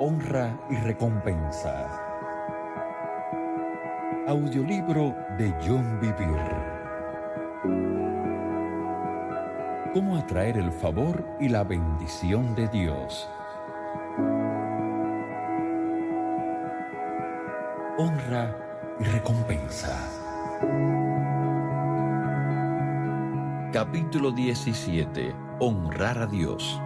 Honra y recompensa. Audiolibro de John Bevere. ¿Cómo atraer el favor y la bendición de Dios? Honra y recompensa. Capítulo 17. Honrar a Dios.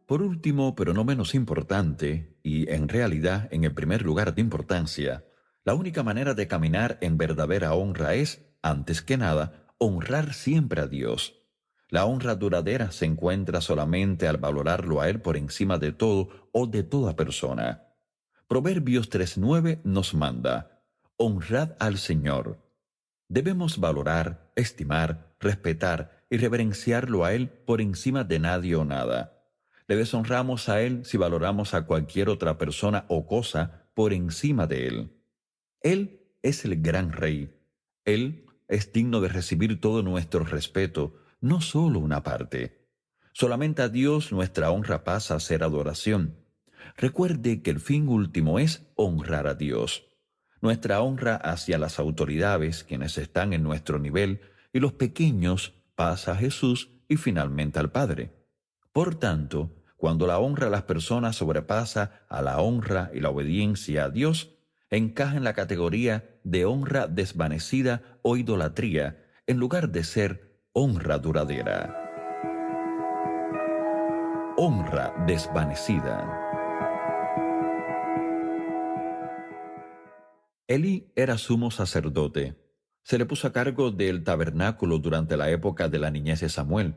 Por último, pero no menos importante, y en realidad en el primer lugar de importancia, la única manera de caminar en verdadera honra es, antes que nada, honrar siempre a Dios. La honra duradera se encuentra solamente al valorarlo a Él por encima de todo o de toda persona. Proverbios 3:9 nos manda: honrad al Señor. Debemos valorar, estimar, respetar y reverenciarlo a Él por encima de nadie o nada. Le deshonramos a Él si valoramos a cualquier otra persona o cosa por encima de Él. Él es el gran Rey. Él es digno de recibir todo nuestro respeto, no solo una parte. Solamente a Dios nuestra honra pasa a ser adoración. Recuerde que el fin último es honrar a Dios. Nuestra honra hacia las autoridades, quienes están en nuestro nivel, y los pequeños pasa a Jesús y finalmente al Padre. Por tanto, cuando la honra a las personas sobrepasa a la honra y la obediencia a Dios, encaja en la categoría de honra desvanecida o idolatría, en lugar de ser honra duradera. Honra desvanecida. Elí era sumo sacerdote. Se le puso a cargo del tabernáculo durante la época de la niñez de Samuel.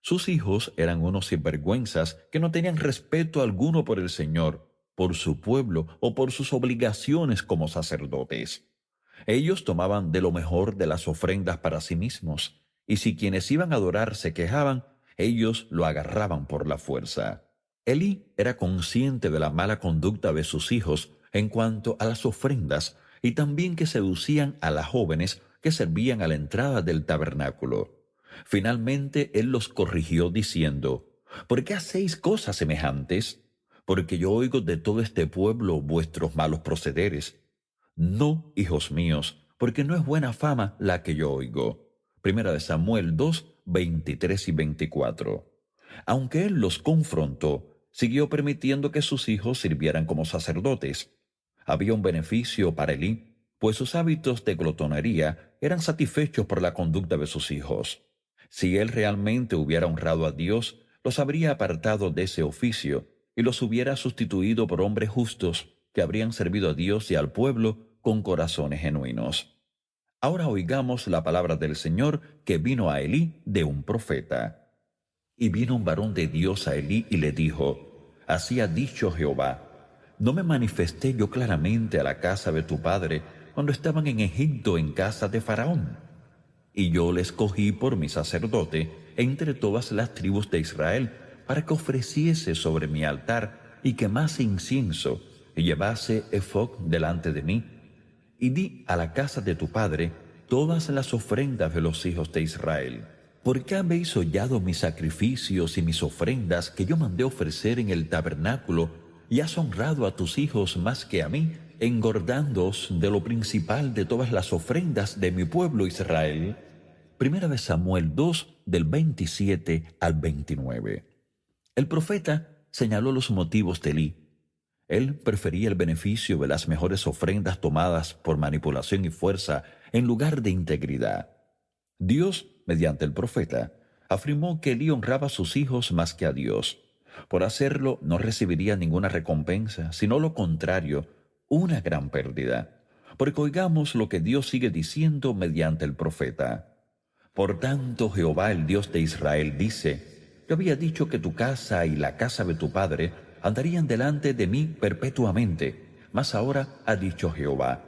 Sus hijos eran unos sinvergüenzas que no tenían respeto alguno por el Señor, por su pueblo o por sus obligaciones como sacerdotes. Ellos tomaban de lo mejor de las ofrendas para sí mismos, y si quienes iban a adorar se quejaban, ellos lo agarraban por la fuerza. Elí era consciente de la mala conducta de sus hijos en cuanto a las ofrendas y también que seducían a las jóvenes que servían a la entrada del tabernáculo. Finalmente él los corrigió diciendo: ¿por qué hacéis cosas semejantes? Porque yo oigo de todo este pueblo vuestros malos procederes. No, hijos míos, porque no es buena fama la que yo oigo. Primera de Samuel 2, 23 y 24. Aunque él los confrontó, siguió permitiendo que sus hijos sirvieran como sacerdotes. Había un beneficio para Elí, pues sus hábitos de glotonería eran satisfechos por la conducta de sus hijos. Si él realmente hubiera honrado a Dios, los habría apartado de ese oficio y los hubiera sustituido por hombres justos que habrían servido a Dios y al pueblo con corazones genuinos. Ahora oigamos la palabra del Señor que vino a Elí de un profeta. Y vino un varón de Dios a Elí y le dijo: así ha dicho Jehová: ¿no me manifesté yo claramente a la casa de tu padre cuando estaban en Egipto en casa de Faraón? Y yo le escogí por mi sacerdote entre todas las tribus de Israel, para que ofreciese sobre mi altar y quemase incienso y llevase ephod delante de mí. Y di a la casa de tu padre todas las ofrendas de los hijos de Israel. ¿Por qué habéis hollado mis sacrificios y mis ofrendas que yo mandé ofrecer en el tabernáculo, y has honrado a tus hijos más que a mí, engordándoos de lo principal de todas las ofrendas de mi pueblo Israel? Primera de Samuel 2, del 27 al 29. El profeta señaló los motivos de Elí. Él prefería el beneficio de las mejores ofrendas tomadas por manipulación y fuerza en lugar de integridad. Dios, mediante el profeta, afirmó que Elí honraba a sus hijos más que a Dios. Por hacerlo no recibiría ninguna recompensa, sino lo contrario, una gran pérdida. Porque oigamos lo que Dios sigue diciendo mediante el profeta. Por tanto, Jehová, el Dios de Israel, dice: yo había dicho que tu casa y la casa de tu padre andarían delante de mí perpetuamente, mas ahora ha dicho Jehová: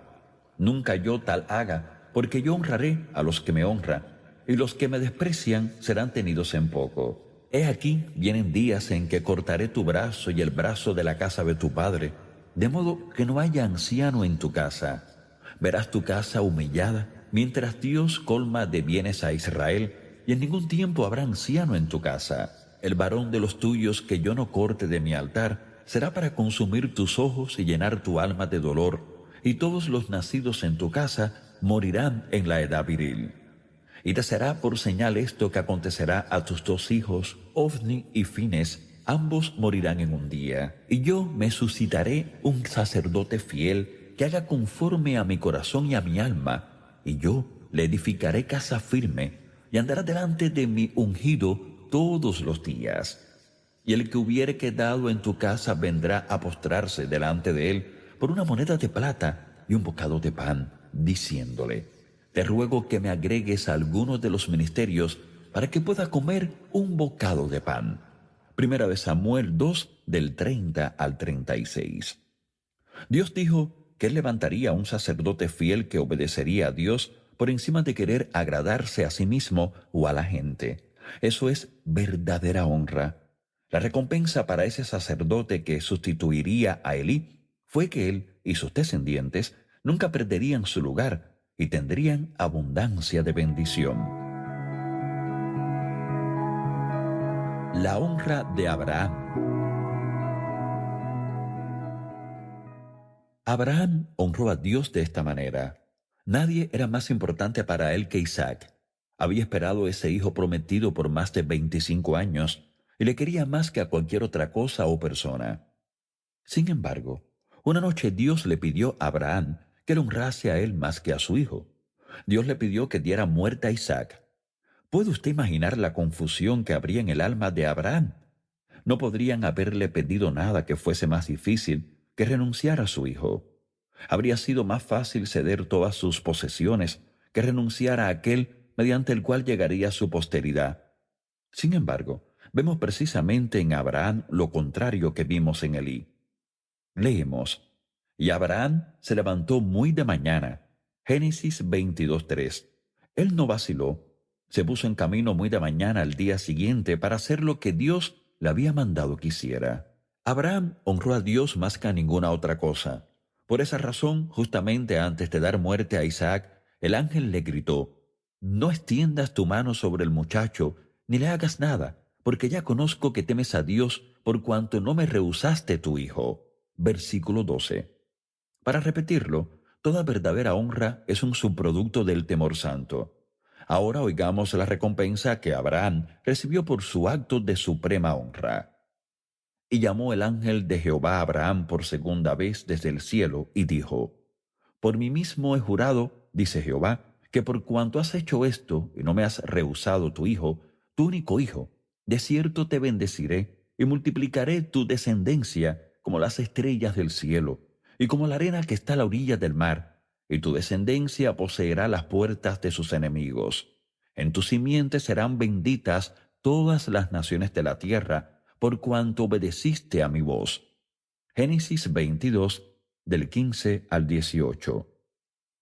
nunca yo tal haga, porque yo honraré a los que me honran, y los que me desprecian serán tenidos en poco. He aquí, vienen días en que cortaré tu brazo y el brazo de la casa de tu padre, de modo que no haya anciano en tu casa. Verás tu casa humillada, mientras Dios colma de bienes a Israel, y en ningún tiempo habrá anciano en tu casa. El varón de los tuyos que yo no corte de mi altar será para consumir tus ojos y llenar tu alma de dolor, y todos los nacidos en tu casa morirán en la edad viril. Y te será por señal esto que acontecerá a tus dos hijos, Ofni y Fines, ambos morirán en un día. Y yo me suscitaré un sacerdote fiel que haga conforme a mi corazón y a mi alma, y yo le edificaré casa firme, y andará delante de mi ungido todos los días. Y el que hubiere quedado en tu casa vendrá a postrarse delante de él por una moneda de plata y un bocado de pan, diciéndole: te ruego que me agregues a algunos de los ministerios para que pueda comer un bocado de pan. Primera de Samuel 2, del 30 al 36. Dios dijo que él levantaría un sacerdote fiel que obedecería a Dios por encima de querer agradarse a sí mismo o a la gente. Eso es verdadera honra. La recompensa para ese sacerdote que sustituiría a Elí fue que él y sus descendientes nunca perderían su lugar y tendrían abundancia de bendición. La honra de Abraham. Abraham honró a Dios de esta manera. Nadie era más importante para él que Isaac. Había esperado ese hijo prometido por más de 25 años y le quería más que a cualquier otra cosa o persona. Sin embargo, una noche Dios le pidió a Abraham que le honrase a él más que a su hijo. Dios le pidió que diera muerte a Isaac. ¿Puede usted imaginar la confusión que habría en el alma de Abraham? No podrían haberle pedido nada que fuese más difícil que renunciar a su hijo. Habría sido más fácil ceder todas sus posesiones que renunciar a aquel mediante el cual llegaría su posteridad. Sin embargo, vemos precisamente en Abraham lo contrario que vimos en Elí. Leemos: y Abraham se levantó muy de mañana. Génesis 22:3. Él no vaciló. Se puso en camino muy de mañana al día siguiente para hacer lo que Dios le había mandado que hiciera. Abraham honró a Dios más que a ninguna otra cosa. Por esa razón, justamente antes de dar muerte a Isaac, el ángel le gritó: no extiendas tu mano sobre el muchacho, ni le hagas nada, porque ya conozco que temes a Dios por cuanto no me rehusaste tu hijo. Versículo 12. Para repetirlo, toda verdadera honra es un subproducto del temor santo. Ahora oigamos la recompensa que Abraham recibió por su acto de suprema honra. Y llamó el ángel de Jehová a Abraham por segunda vez desde el cielo, y dijo: por mí mismo he jurado, dice Jehová, que por cuanto has hecho esto y no me has rehusado tu hijo, tu único hijo, de cierto te bendeciré y multiplicaré tu descendencia como las estrellas del cielo y como la arena que está a la orilla del mar, y tu descendencia poseerá las puertas de sus enemigos. En tu simiente serán benditas todas las naciones de la tierra, por cuanto obedeciste a mi voz. Génesis 22, del 15 al 18.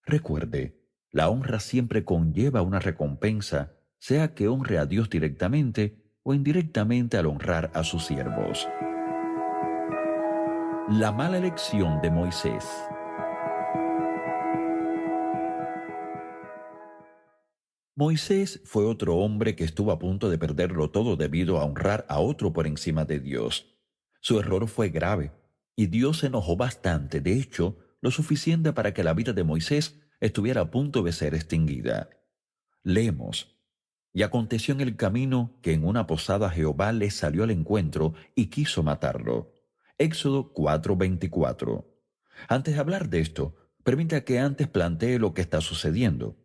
Recuerde, la honra siempre conlleva una recompensa, sea que honre a Dios directamente o indirectamente al honrar a sus siervos. La mala elección de Moisés. Moisés fue otro hombre que estuvo a punto de perderlo todo debido a honrar a otro por encima de Dios. Su error fue grave, y Dios se enojó bastante, de hecho, lo suficiente para que la vida de Moisés estuviera a punto de ser extinguida. Leemos: y aconteció en el camino que en una posada Jehová le salió al encuentro y quiso matarlo. Éxodo 4:24. Antes de hablar de esto, permita que antes plantee lo que está sucediendo.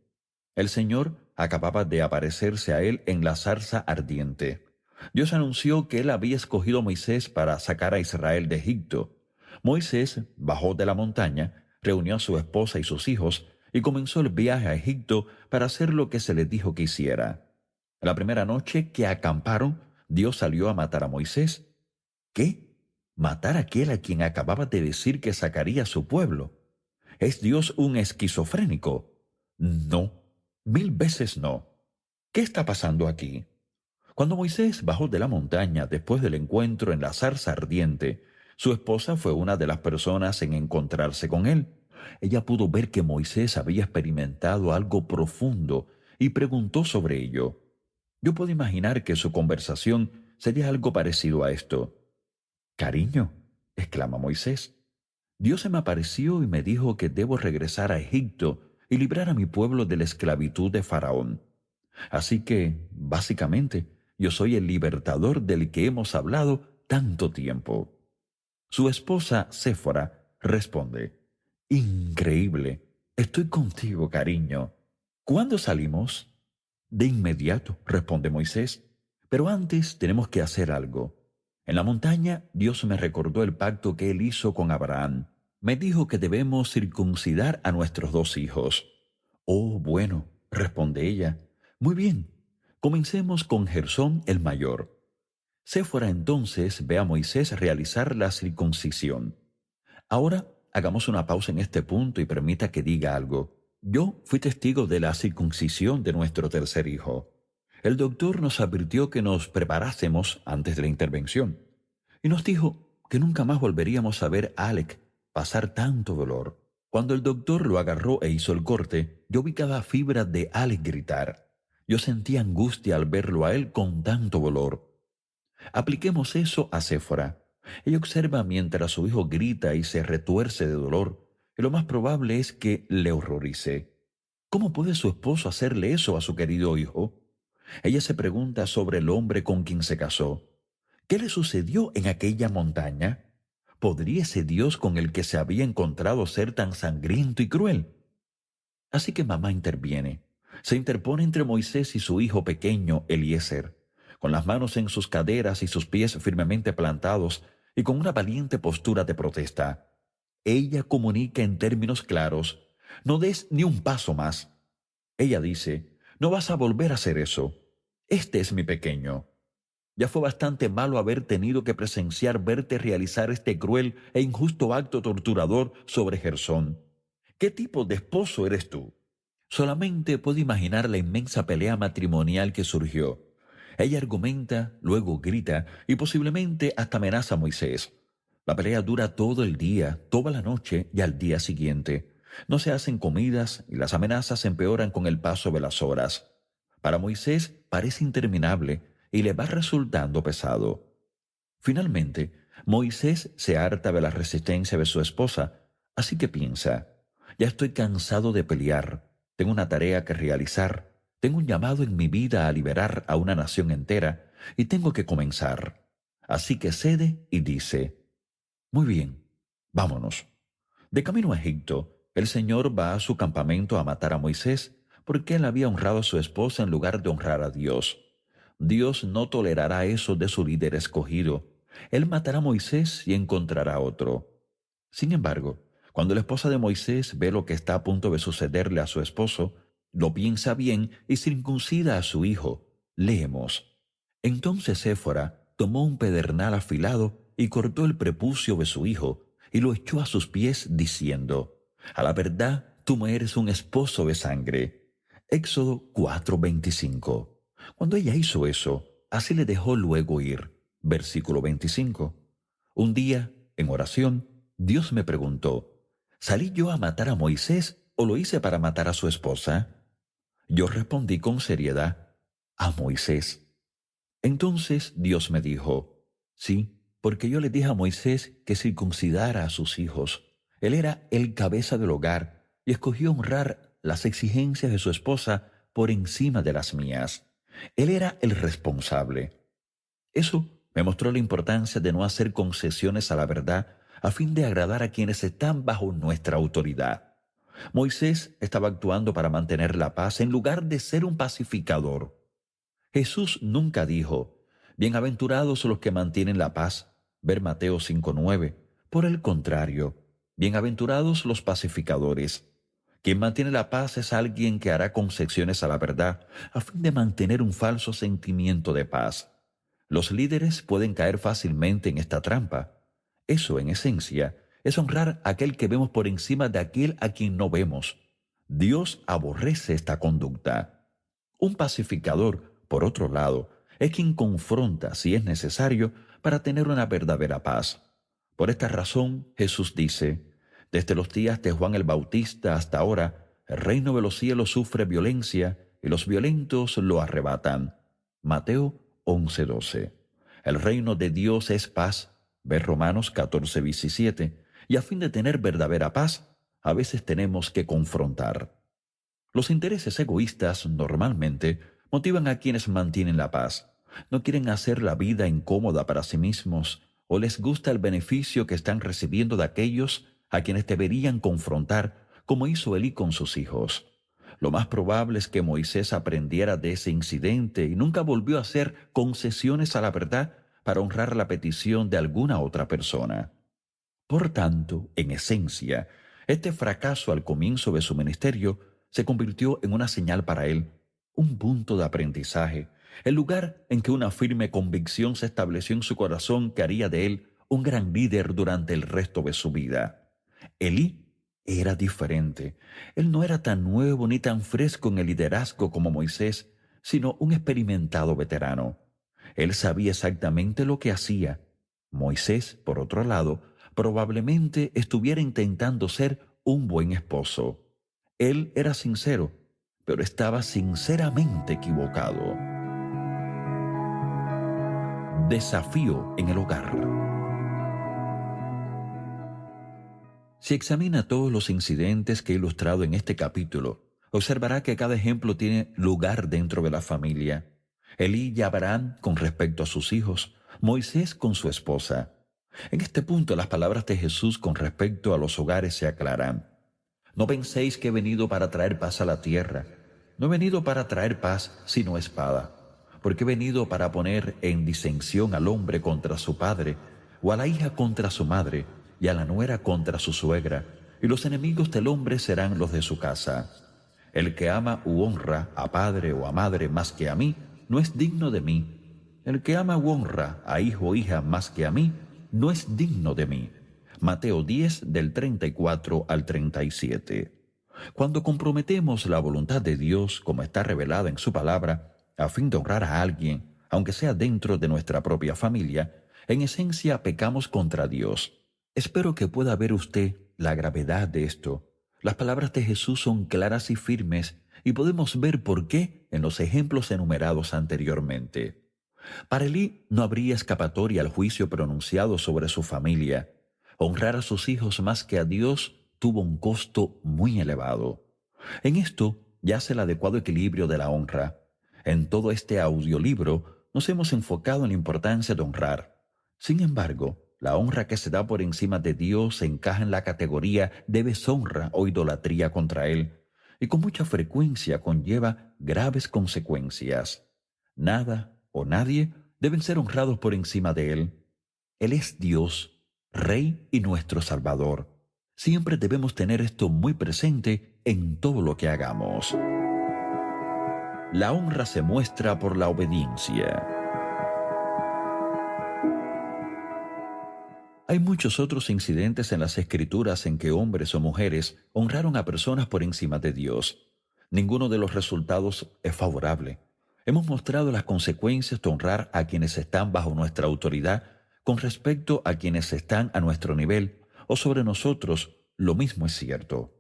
El Señor acababa de aparecerse a él en la zarza ardiente. Dios anunció que él había escogido a Moisés para sacar a Israel de Egipto. Moisés bajó de la montaña, reunió a su esposa y sus hijos y comenzó el viaje a Egipto para hacer lo que se le dijo que hiciera. La primera noche que acamparon, Dios salió a matar a Moisés. ¿Qué? ¿Matar a aquel a quien acababa de decir que sacaría a su pueblo? ¿Es Dios un esquizofrénico? No, 1000 veces no. ¿Qué está pasando aquí? Cuando Moisés bajó de la montaña después del encuentro en la zarza ardiente, su esposa fue una de las personas en encontrarse con él. Ella pudo ver que Moisés había experimentado algo profundo y preguntó sobre ello. Yo puedo imaginar que su conversación sería algo parecido a esto. «Cariño», exclama Moisés, «Dios se me apareció y me dijo que debo regresar a Egipto y librar a mi pueblo de la esclavitud de Faraón. Así que, básicamente, yo soy el libertador del que hemos hablado tanto tiempo». Su esposa, Séfora, responde, «Increíble, estoy contigo, cariño. ¿Cuándo salimos?» «De inmediato», responde Moisés, «pero antes tenemos que hacer algo. En la montaña Dios me recordó el pacto que él hizo con Abraham. Me dijo que debemos circuncidar a nuestros 2 hijos». «Oh, bueno», responde ella, «muy bien, comencemos con Gersón el mayor». Séfora entonces ve a Moisés realizar la circuncisión. Ahora hagamos una pausa en este punto y permita que diga algo. Yo fui testigo de la circuncisión de nuestro tercer hijo. El doctor nos advirtió que nos preparásemos antes de la intervención y nos dijo que nunca más volveríamos a ver a Alec pasar tanto dolor. Cuando el doctor lo agarró e hizo el corte, yo vi cada fibra de Alec gritar. Yo sentí angustia al verlo a él con tanto dolor. Apliquemos eso a Séfora. Ella observa mientras su hijo grita y se retuerce de dolor, y lo más probable es que le horrorice. ¿Cómo puede su esposo hacerle eso a su querido hijo? Ella se pregunta sobre el hombre con quien se casó. ¿Qué le sucedió en aquella montaña? ¿Podría ese Dios con el que se había encontrado ser tan sangriento y cruel? Así que mamá interviene. Se interpone entre Moisés y su hijo pequeño, Eliezer, con las manos en sus caderas y sus pies firmemente plantados y con una valiente postura de protesta. Ella comunica en términos claros: «No des ni un paso más». Ella dice: «No vas a volver a hacer eso. Este es mi pequeño. Ya fue bastante malo haber tenido que presenciar verte realizar este cruel e injusto acto torturador sobre Gersón. ¿Qué tipo de esposo eres tú?». Solamente puedo imaginar la inmensa pelea matrimonial que surgió. Ella argumenta, luego grita y posiblemente hasta amenaza a Moisés. La pelea dura todo el día, toda la noche y al día siguiente. No se hacen comidas y las amenazas empeoran con el paso de las horas. Para Moisés parece interminable y le va resultando pesado. Finalmente, Moisés se harta de la resistencia de su esposa, así que piensa: «Ya estoy cansado de pelear, tengo una tarea que realizar, tengo un llamado en mi vida a liberar a una nación entera y tengo que comenzar». Así que cede y dice: «Muy bien, vámonos». De camino a Egipto, el Señor va a su campamento a matar a Moisés porque él había honrado a su esposa en lugar de honrar a Dios. Dios no tolerará eso de su líder escogido. Él matará a Moisés y encontrará otro. Sin embargo, cuando la esposa de Moisés ve lo que está a punto de sucederle a su esposo, lo piensa bien y circuncida a su hijo. Leemos: «Entonces Séfora tomó un pedernal afilado y cortó el prepucio de su hijo y lo echó a sus pies, diciendo: a la verdad, tú me eres un esposo de sangre». Éxodo 4:25. Cuando ella hizo eso, así le dejó luego ir. Versículo 25. Un día, en oración, Dios me preguntó: ¿salí yo a matar a Moisés o lo hice para matar a su esposa? Yo respondí con seriedad: a Moisés. Entonces Dios me dijo: sí, porque yo le dije a Moisés que circuncidara a sus hijos. Él era el cabeza del hogar y escogió honrar las exigencias de su esposa por encima de las mías. Él era el responsable. Eso me mostró la importancia de no hacer concesiones a la verdad a fin de agradar a quienes están bajo nuestra autoridad. Moisés estaba actuando para mantener la paz en lugar de ser un pacificador. Jesús nunca dijo: «Bienaventurados los que mantienen la paz», ver Mateo 5:9. Por el contrario, bienaventurados los pacificadores. Quien mantiene la paz es alguien que hará concesiones a la verdad a fin de mantener un falso sentimiento de paz. Los líderes pueden caer fácilmente en esta trampa. Eso, en esencia, es honrar a aquel que vemos por encima de aquel a quien no vemos. Dios aborrece esta conducta. Un pacificador, por otro lado, es quien confronta si es necesario para tener una verdadera paz. Por esta razón, Jesús dice: «Desde los días de Juan el Bautista hasta ahora, el reino de los cielos sufre violencia y los violentos lo arrebatan». Mateo 11:12. El reino de Dios es paz. Ve Romanos 14:17. Y a fin de tener verdadera paz, a veces tenemos que confrontar. Los intereses egoístas normalmente motivan a quienes mantienen la paz. No quieren hacer la vida incómoda para sí mismos o les gusta el beneficio que están recibiendo de aquellos a quienes deberían confrontar, como hizo Elí con sus hijos. Lo más probable es que Moisés aprendiera de ese incidente y nunca volvió a hacer concesiones a la verdad para honrar la petición de alguna otra persona. Por tanto, en esencia, este fracaso al comienzo de su ministerio se convirtió en una señal para él, un punto de aprendizaje, el lugar en que una firme convicción se estableció en su corazón que haría de él un gran líder durante el resto de su vida. Elí era diferente. Él no era tan nuevo ni tan fresco en el liderazgo como Moisés, sino un experimentado veterano. Él sabía exactamente lo que hacía. Moisés, por otro lado, probablemente estuviera intentando ser un buen esposo. Él era sincero, pero estaba sinceramente equivocado. Desafío en el hogar. Si examina todos los incidentes que he ilustrado en este capítulo, observará que cada ejemplo tiene lugar dentro de la familia. Elí y Abraham con respecto a sus hijos, Moisés con su esposa. En este punto las palabras de Jesús con respecto a los hogares se aclaran. No penséis que he venido para traer paz a la tierra. No he venido para traer paz, sino espada. Porque he venido para poner en disensión al hombre contra su padre, o a la hija contra su madre, y a la nuera contra su suegra, y los enemigos del hombre serán los de su casa. El que ama u honra a padre o a madre más que a mí, no es digno de mí. El que ama u honra a hijo o hija más que a mí, no es digno de mí. Mateo 10, del 34 al 37. Cuando comprometemos la voluntad de Dios como está revelada en su palabra, a fin de honrar a alguien, aunque sea dentro de nuestra propia familia, en esencia pecamos contra Dios. Espero que pueda ver usted la gravedad de esto. Las palabras de Jesús son claras y firmes y podemos ver por qué en los ejemplos enumerados anteriormente. Para Elí no habría escapatoria al juicio pronunciado sobre su familia. Honrar a sus hijos más que a Dios tuvo un costo muy elevado. En esto yace el adecuado equilibrio de la honra. En todo este audiolibro nos hemos enfocado en la importancia de honrar. Sin embargo, la honra que se da por encima de Dios encaja en la categoría de deshonra o idolatría contra Él, y con mucha frecuencia conlleva graves consecuencias. Nada o nadie deben ser honrados por encima de Él. Él es Dios, Rey y nuestro Salvador. Siempre debemos tener esto muy presente en todo lo que hagamos. La honra se muestra por la obediencia. Hay muchos otros incidentes en las Escrituras en que hombres o mujeres honraron a personas por encima de Dios. Ninguno de los resultados es favorable. Hemos mostrado las consecuencias de honrar a quienes están bajo nuestra autoridad con respecto a quienes están a nuestro nivel o sobre nosotros. Lo mismo es cierto.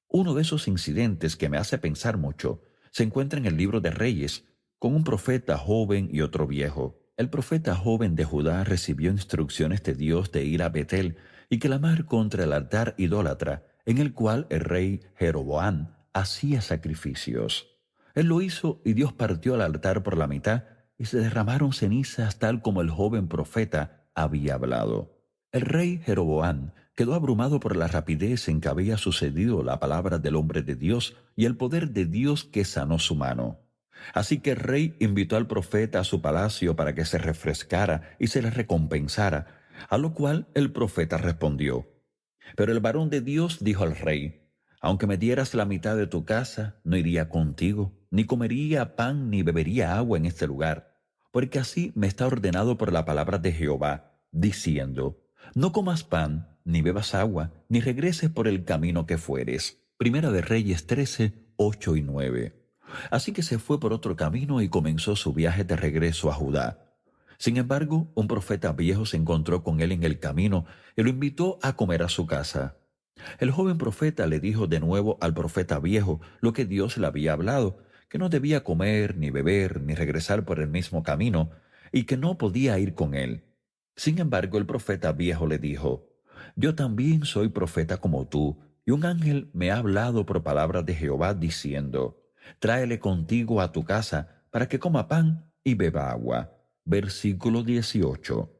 Uno de esos incidentes que me hace pensar mucho se encuentra en el libro de Reyes, con un profeta joven y otro viejo. El profeta joven de Judá recibió instrucciones de Dios de ir a Betel y clamar contra el altar idólatra, en el cual el rey Jeroboam hacía sacrificios. Él lo hizo y Dios partió el altar por la mitad y se derramaron cenizas tal como el joven profeta había hablado. El rey Jeroboam quedó abrumado por la rapidez en que había sucedido la palabra del hombre de Dios y el poder de Dios que sanó su mano. Así que el rey invitó al profeta a su palacio para que se refrescara y se le recompensara, a lo cual el profeta respondió: Pero el varón de Dios dijo al rey: Aunque me dieras la mitad de tu casa, no iría contigo, ni comería pan ni bebería agua en este lugar, porque así me está ordenado por la palabra de Jehová, diciendo: No comas pan, ni bebas agua, ni regreses por el camino que fueres. Primera de Reyes 13, 8 y 9. Así que se fue por otro camino y comenzó su viaje de regreso a Judá. Sin embargo, un profeta viejo se encontró con él en el camino y lo invitó a comer a su casa. El joven profeta le dijo de nuevo al profeta viejo lo que Dios le había hablado, que no debía comer, ni beber, ni regresar por el mismo camino, y que no podía ir con él. Sin embargo, el profeta viejo le dijo: «Yo también soy profeta como tú, y un ángel me ha hablado por palabra de Jehová diciendo: Tráele contigo a tu casa para que coma pan y beba agua». Versículo 18.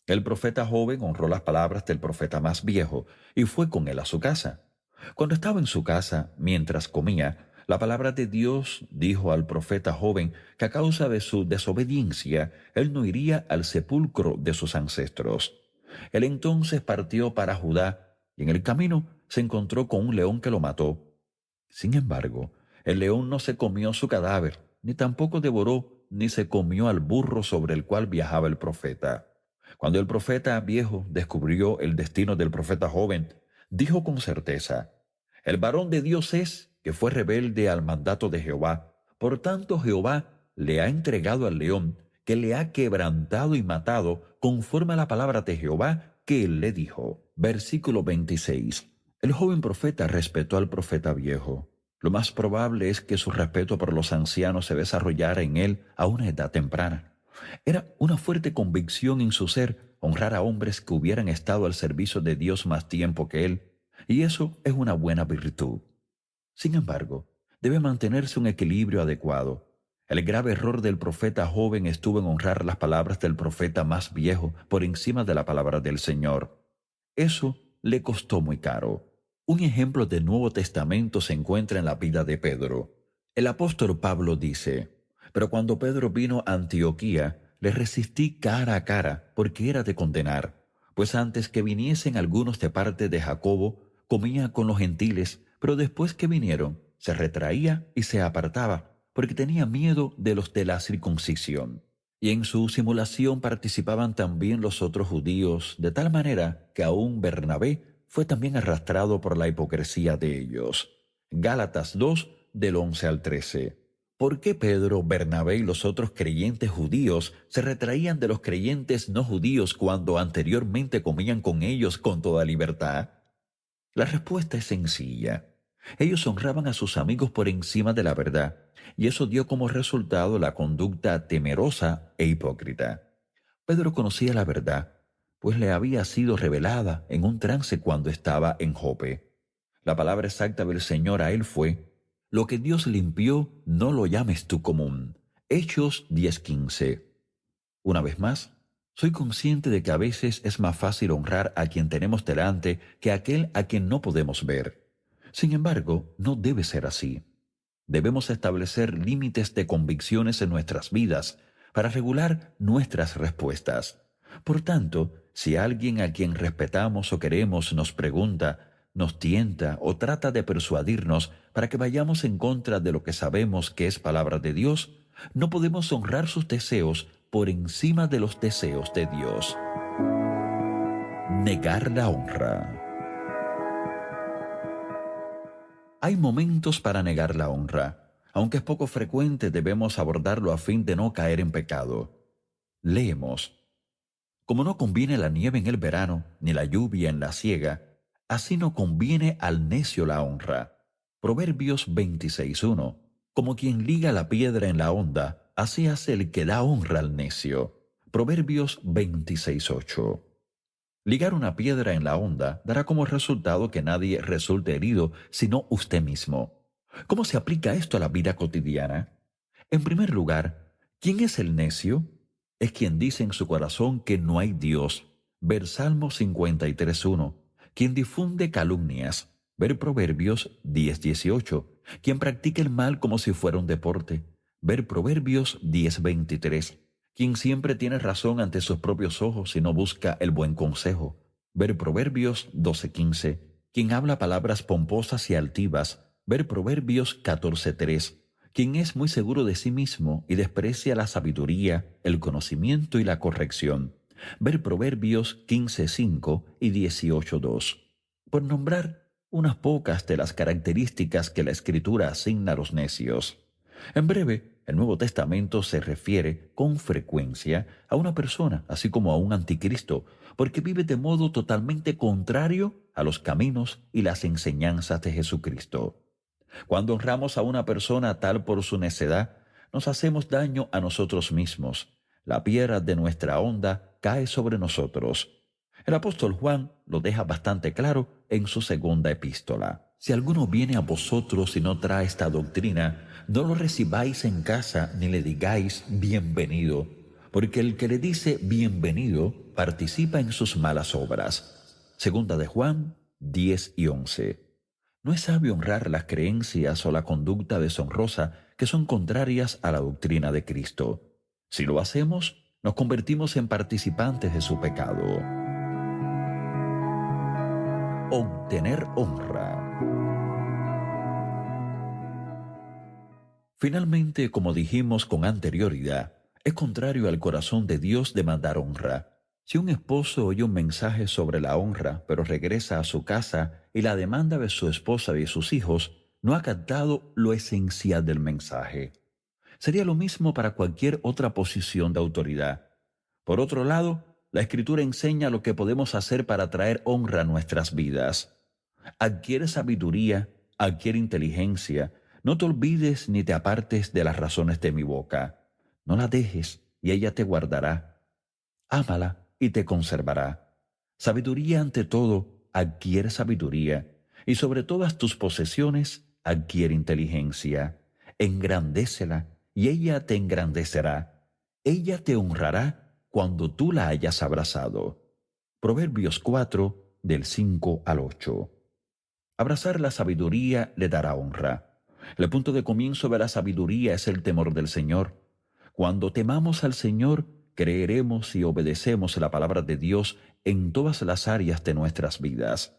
El profeta joven honró las palabras del profeta más viejo y fue con él a su casa. Cuando estaba en su casa, mientras comía, la palabra de Dios dijo al profeta joven que a causa de su desobediencia, él no iría al sepulcro de sus ancestros. Él entonces partió para Judá y en el camino se encontró con un león que lo mató. Sin embargo, el león no se comió su cadáver, ni tampoco devoró ni se comió al burro sobre el cual viajaba el profeta. Cuando el profeta viejo descubrió el destino del profeta joven, dijo con certeza: «El varón de Dios es que fue rebelde al mandato de Jehová. Por tanto, Jehová le ha entregado al león, que le ha quebrantado y matado, conforme a la palabra de Jehová que él le dijo». Versículo 26. El joven profeta respetó al profeta viejo. Lo más probable es que su respeto por los ancianos se desarrollara en él a una edad temprana. Era una fuerte convicción en su ser honrar a hombres que hubieran estado al servicio de Dios más tiempo que él, y eso es una buena virtud. Sin embargo, debe mantenerse un equilibrio adecuado. El grave error del profeta joven estuvo en honrar las palabras del profeta más viejo por encima de la palabra del Señor. Eso le costó muy caro. Un ejemplo del Nuevo Testamento se encuentra en la vida de Pedro. El apóstol Pablo dice: «Pero cuando Pedro vino a Antioquía, le resistí cara a cara, porque era de condenar. Pues antes que viniesen algunos de parte de Jacobo, comía con los gentiles, pero después que vinieron, se retraía y se apartaba, porque tenía miedo de los de la circuncisión». Y en su simulación participaban también los otros judíos, de tal manera que aún Bernabé fue también arrastrado por la hipocresía de ellos. Gálatas 2, del 11 al 13. ¿Por qué Pedro, Bernabé y los otros creyentes judíos se retraían de los creyentes no judíos cuando anteriormente comían con ellos con toda libertad? La respuesta es sencilla. Ellos honraban a sus amigos por encima de la verdad, y eso dio como resultado la conducta temerosa e hipócrita. Pedro conocía la verdad, pues le había sido revelada en un trance cuando estaba en Jope. La palabra exacta del Señor a él fue: «Lo que Dios limpió, no lo llames tú común». Hechos 10:15. Una vez más, soy consciente de que a veces es más fácil honrar a quien tenemos delante que a aquel a quien no podemos ver. Sin embargo, no debe ser así. Debemos establecer límites de convicciones en nuestras vidas para regular nuestras respuestas. Por tanto, si alguien a quien respetamos o queremos nos pregunta, nos tienta o trata de persuadirnos para que vayamos en contra de lo que sabemos que es palabra de Dios, no podemos honrar sus deseos por encima de los deseos de Dios. Negar la honra. Hay momentos para negar la honra. Aunque es poco frecuente, debemos abordarlo a fin de no caer en pecado. Leemos: «Como no conviene la nieve en el verano, ni la lluvia en la siega, así no conviene al necio la honra». Proverbios 26:1. Como quien liga la piedra en la honda, así hace el que da honra al necio. Proverbios 26:8. Ligar una piedra en la honda dará como resultado que nadie resulte herido, sino usted mismo. ¿Cómo se aplica esto a la vida cotidiana? En primer lugar, ¿quién es el necio? Es quien dice en su corazón que no hay Dios. Ver Salmo 53:1. Quien difunde calumnias. Ver Proverbios 10:18. Quien practica el mal como si fuera un deporte. Ver Proverbios 10:23. Quien siempre tiene razón ante sus propios ojos y no busca el buen consejo. Ver Proverbios 12:15. Quien habla palabras pomposas y altivas. Ver Proverbios 14:3. Quien es muy seguro de sí mismo y desprecia la sabiduría, el conocimiento y la corrección. Ver Proverbios 15:5 y 18:2. Por nombrar unas pocas de las características que la Escritura asigna a los necios. En breve, el Nuevo Testamento se refiere con frecuencia a una persona, así como a un anticristo, porque vive de modo totalmente contrario a los caminos y las enseñanzas de Jesucristo. Cuando honramos a una persona tal por su necedad, nos hacemos daño a nosotros mismos. La piedra de nuestra onda cae sobre nosotros. El apóstol Juan lo deja bastante claro en su segunda epístola. Si alguno viene a vosotros y no trae esta doctrina, no lo recibáis en casa ni le digáis bienvenido, porque el que le dice bienvenido participa en sus malas obras. Segunda de Juan 10:11. No es sabio honrar las creencias o la conducta deshonrosa que son contrarias a la doctrina de Cristo. Si lo hacemos, nos convertimos en participantes de su pecado. Obtener honra. Finalmente, como dijimos con anterioridad, es contrario al corazón de Dios demandar honra. Si un esposo oye un mensaje sobre la honra, pero regresa a su casa y la demanda de su esposa y de sus hijos, no ha captado lo esencial del mensaje. Sería lo mismo para cualquier otra posición de autoridad. Por otro lado, la Escritura enseña lo que podemos hacer para traer honra a nuestras vidas. Adquiere sabiduría, adquiere inteligencia. No te olvides ni te apartes de las razones de mi boca. No la dejes y ella te guardará. Ámala y te conservará. Sabiduría ante todo, adquiere sabiduría. Y sobre todas tus posesiones, adquiere inteligencia. Engrandécela y ella te engrandecerá. Ella te honrará cuando tú la hayas abrazado. Proverbios 4, del 5 al 8. Abrazar la sabiduría le dará honra. El punto de comienzo de la sabiduría es el temor del Señor. Cuando temamos al Señor, creeremos y obedecemos la palabra de Dios en todas las áreas de nuestras vidas.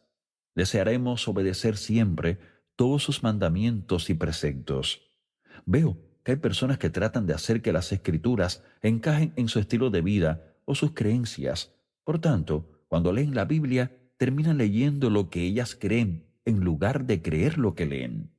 Desearemos obedecer siempre todos sus mandamientos y preceptos. Veo que hay personas que tratan de hacer que las Escrituras encajen en su estilo de vida o sus creencias. Por tanto, cuando leen la Biblia, terminan leyendo lo que ellas creen en lugar de creer lo que leen.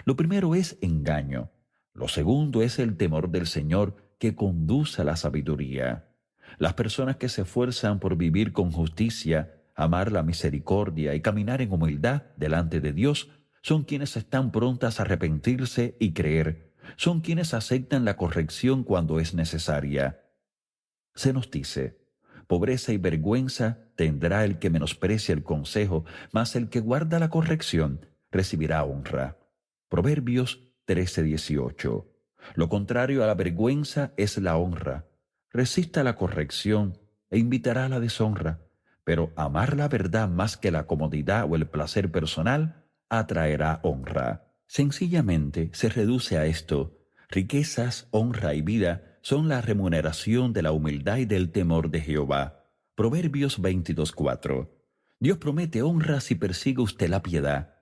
Lo primero es engaño. Lo segundo es el temor del Señor que conduce a la sabiduría. Las personas que se esfuerzan por vivir con justicia, amar la misericordia y caminar en humildad delante de Dios son quienes están prontas a arrepentirse y creer. Son quienes aceptan la corrección cuando es necesaria. Se nos dice: pobreza y vergüenza tendrá el que menosprecia el consejo, mas el que guarda la corrección recibirá honra. Proverbios 13:18. Lo contrario a la vergüenza es la honra. Resista la corrección e invitará a la deshonra, pero amar la verdad más que la comodidad o el placer personal atraerá honra. Sencillamente se reduce a esto: riquezas, honra y vida son la remuneración de la humildad y del temor de Jehová. Proverbios 22:4. Dios promete honra si persigue usted la piedad.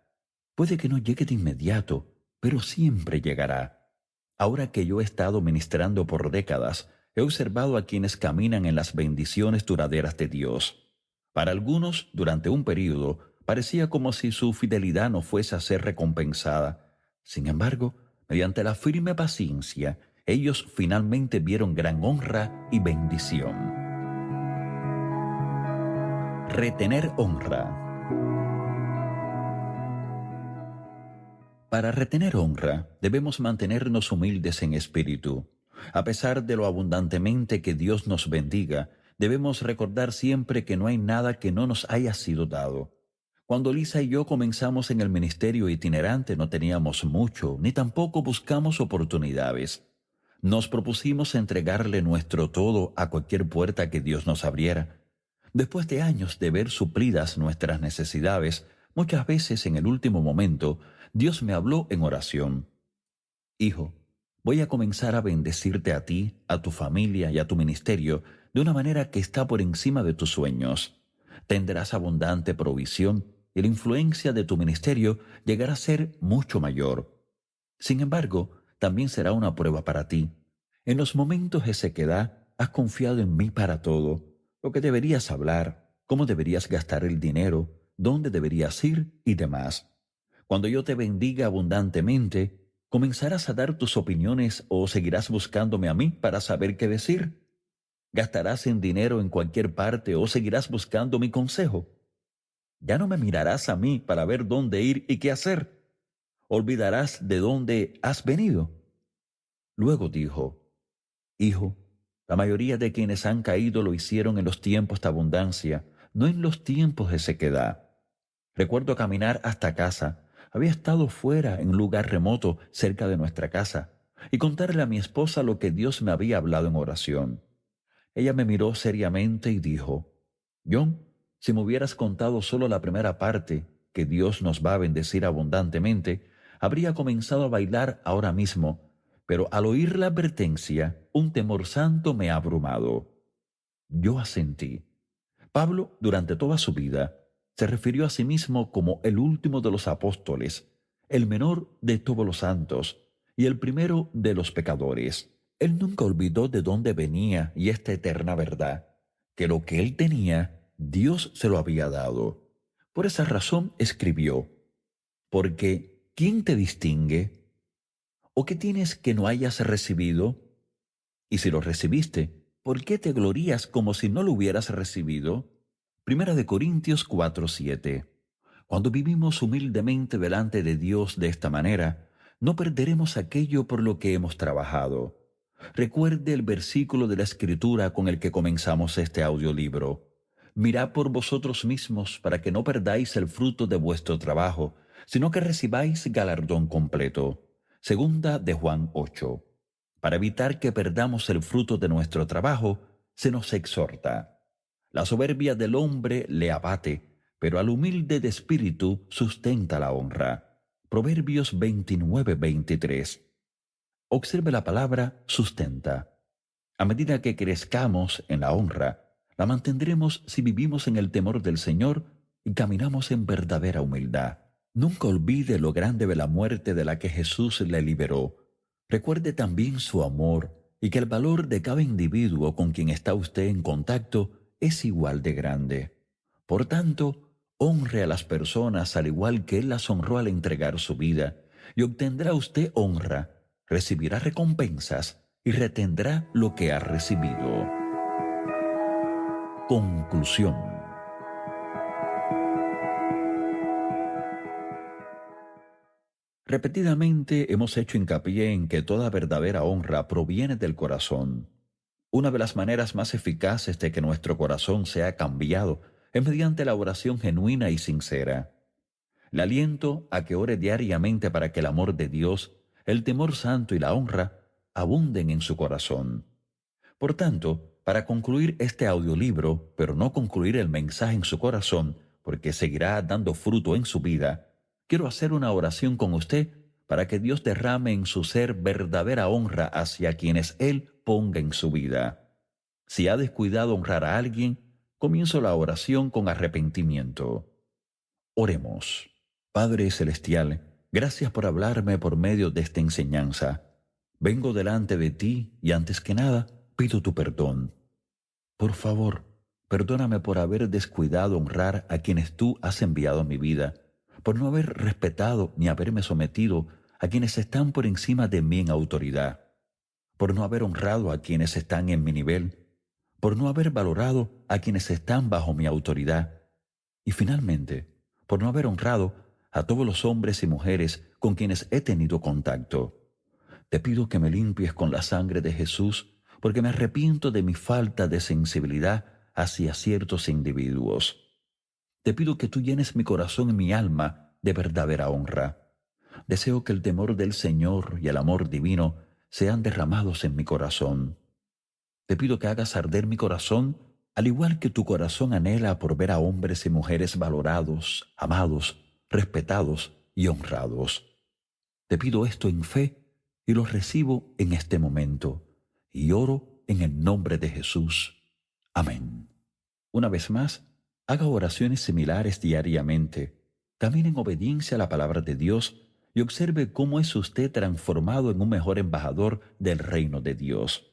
Puede que no llegue de inmediato, pero siempre llegará. Ahora que yo he estado ministrando por décadas, he observado a quienes caminan en las bendiciones duraderas de Dios. Para algunos, durante un período, parecía como si su fidelidad no fuese a ser recompensada. Sin embargo, mediante la firme paciencia, ellos finalmente vieron gran honra y bendición. Retener honra. Para retener honra, debemos mantenernos humildes en espíritu. A pesar de lo abundantemente que Dios nos bendiga, debemos recordar siempre que no hay nada que no nos haya sido dado. Cuando Lisa y yo comenzamos en el ministerio itinerante no teníamos mucho, ni tampoco buscamos oportunidades. Nos propusimos entregarle nuestro todo a cualquier puerta que Dios nos abriera. Después de años de ver suplidas nuestras necesidades, muchas veces en el último momento, Dios me habló en oración: hijo, voy a comenzar a bendecirte a ti, a tu familia y a tu ministerio de una manera que está por encima de tus sueños. Tendrás abundante provisión y la influencia de tu ministerio llegará a ser mucho mayor. Sin embargo, también será una prueba para ti. En los momentos de sequedad, has confiado en mí para todo: lo que deberías hablar, cómo deberías gastar el dinero, dónde deberías ir y demás. Cuando yo te bendiga abundantemente, ¿comenzarás a dar tus opiniones o seguirás buscándome a mí para saber qué decir? ¿Gastarás en dinero en cualquier parte o seguirás buscando mi consejo? ¿Ya no me mirarás a mí para ver dónde ir y qué hacer? ¿Olvidarás de dónde has venido? Luego dijo: Hijo, la mayoría de quienes han caído lo hicieron en los tiempos de abundancia, no en los tiempos de sequedad. Recuerdo caminar hasta casa. Había estado fuera en un lugar remoto cerca de nuestra casa y contarle a mi esposa lo que Dios me había hablado en oración. Ella me miró seriamente y dijo: John, si me hubieras contado solo la primera parte, que Dios nos va a bendecir abundantemente, habría comenzado a bailar ahora mismo, pero al oír la advertencia, un temor santo me ha abrumado. Yo asentí. Pablo, durante toda su vida, se refirió a sí mismo como el último de los apóstoles, el menor de todos los santos y el primero de los pecadores. Él nunca olvidó de dónde venía y esta eterna verdad, que lo que él tenía, Dios se lo había dado. Por esa razón escribió: porque ¿quién te distingue? ¿O qué tienes que no hayas recibido? Y si lo recibiste, ¿por qué te glorías como si no lo hubieras recibido? Primera de Corintios 4:7. Cuando vivimos humildemente delante de Dios de esta manera, no perderemos aquello por lo que hemos trabajado. Recuerde el versículo de la Escritura con el que comenzamos este audiolibro. Mirad por vosotros mismos para que no perdáis el fruto de vuestro trabajo, sino que recibáis galardón completo. Segunda de Juan 8. Para evitar que perdamos el fruto de nuestro trabajo, se nos exhorta: la soberbia del hombre le abate, pero al humilde de espíritu sustenta la honra. Proverbios 29:23. Observe la palabra sustenta. A medida que crezcamos en la honra, la mantendremos si vivimos en el temor del Señor y caminamos en verdadera humildad. Nunca olvide lo grande de la muerte de la que Jesús le liberó. Recuerde también su amor y que el valor de cada individuo con quien está usted en contacto es igual de grande. Por tanto, honre a las personas al igual que Él las honró al entregar su vida, y obtendrá usted honra, recibirá recompensas y retendrá lo que ha recibido. Conclusión. Repetidamente hemos hecho hincapié en que toda verdadera honra proviene del corazón. Una de las maneras más eficaces de que nuestro corazón sea cambiado es mediante la oración genuina y sincera. Le aliento a que ore diariamente para que el amor de Dios, el temor santo y la honra abunden en su corazón. Por tanto, para concluir este audiolibro, pero no concluir el mensaje en su corazón, porque seguirá dando fruto en su vida, quiero hacer una oración con usted para que Dios derrame en su ser verdadera honra hacia quienes Él ponga en su vida. Si ha descuidado honrar a alguien, comienzo la oración con arrepentimiento. Oremos. Padre Celestial, gracias por hablarme por medio de esta enseñanza. Vengo delante de ti y antes que nada pido tu perdón. Por favor, perdóname por haber descuidado honrar a quienes tú has enviado a mi vida, por no haber respetado ni haberme sometido a quienes están por encima de mí en autoridad, por no haber honrado a quienes están en mi nivel, por no haber valorado a quienes están bajo mi autoridad y finalmente, por no haber honrado a todos los hombres y mujeres con quienes he tenido contacto. Te pido que me limpies con la sangre de Jesús, porque me arrepiento de mi falta de sensibilidad hacia ciertos individuos. Te pido que tú llenes mi corazón y mi alma de verdadera honra. Deseo que el temor del Señor y el amor divino sean derramados en mi corazón. Te pido que hagas arder mi corazón, al igual que tu corazón anhela por ver a hombres y mujeres valorados, amados, respetados y honrados. Te pido esto en fe y lo recibo en este momento, y oro en el nombre de Jesús. Amén. Una vez más, haga oraciones similares diariamente. Camine en obediencia a la palabra de Dios y observe cómo es usted transformado en un mejor embajador del reino de Dios.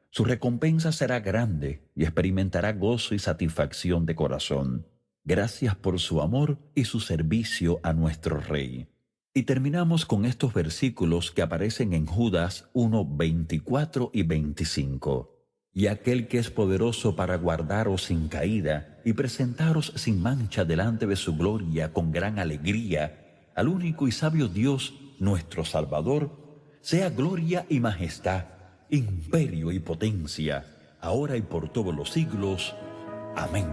Su recompensa será grande y experimentará gozo y satisfacción de corazón. Gracias por su amor y su servicio a nuestro Rey. Y terminamos con estos versículos que aparecen en Judas 1, 24 y 25. Y aquel que es poderoso para guardaros sin caída y presentaros sin mancha delante de su gloria con gran alegría, al único y sabio Dios nuestro Salvador, sea gloria y majestad, imperio y potencia, ahora y por todos los siglos. Amén.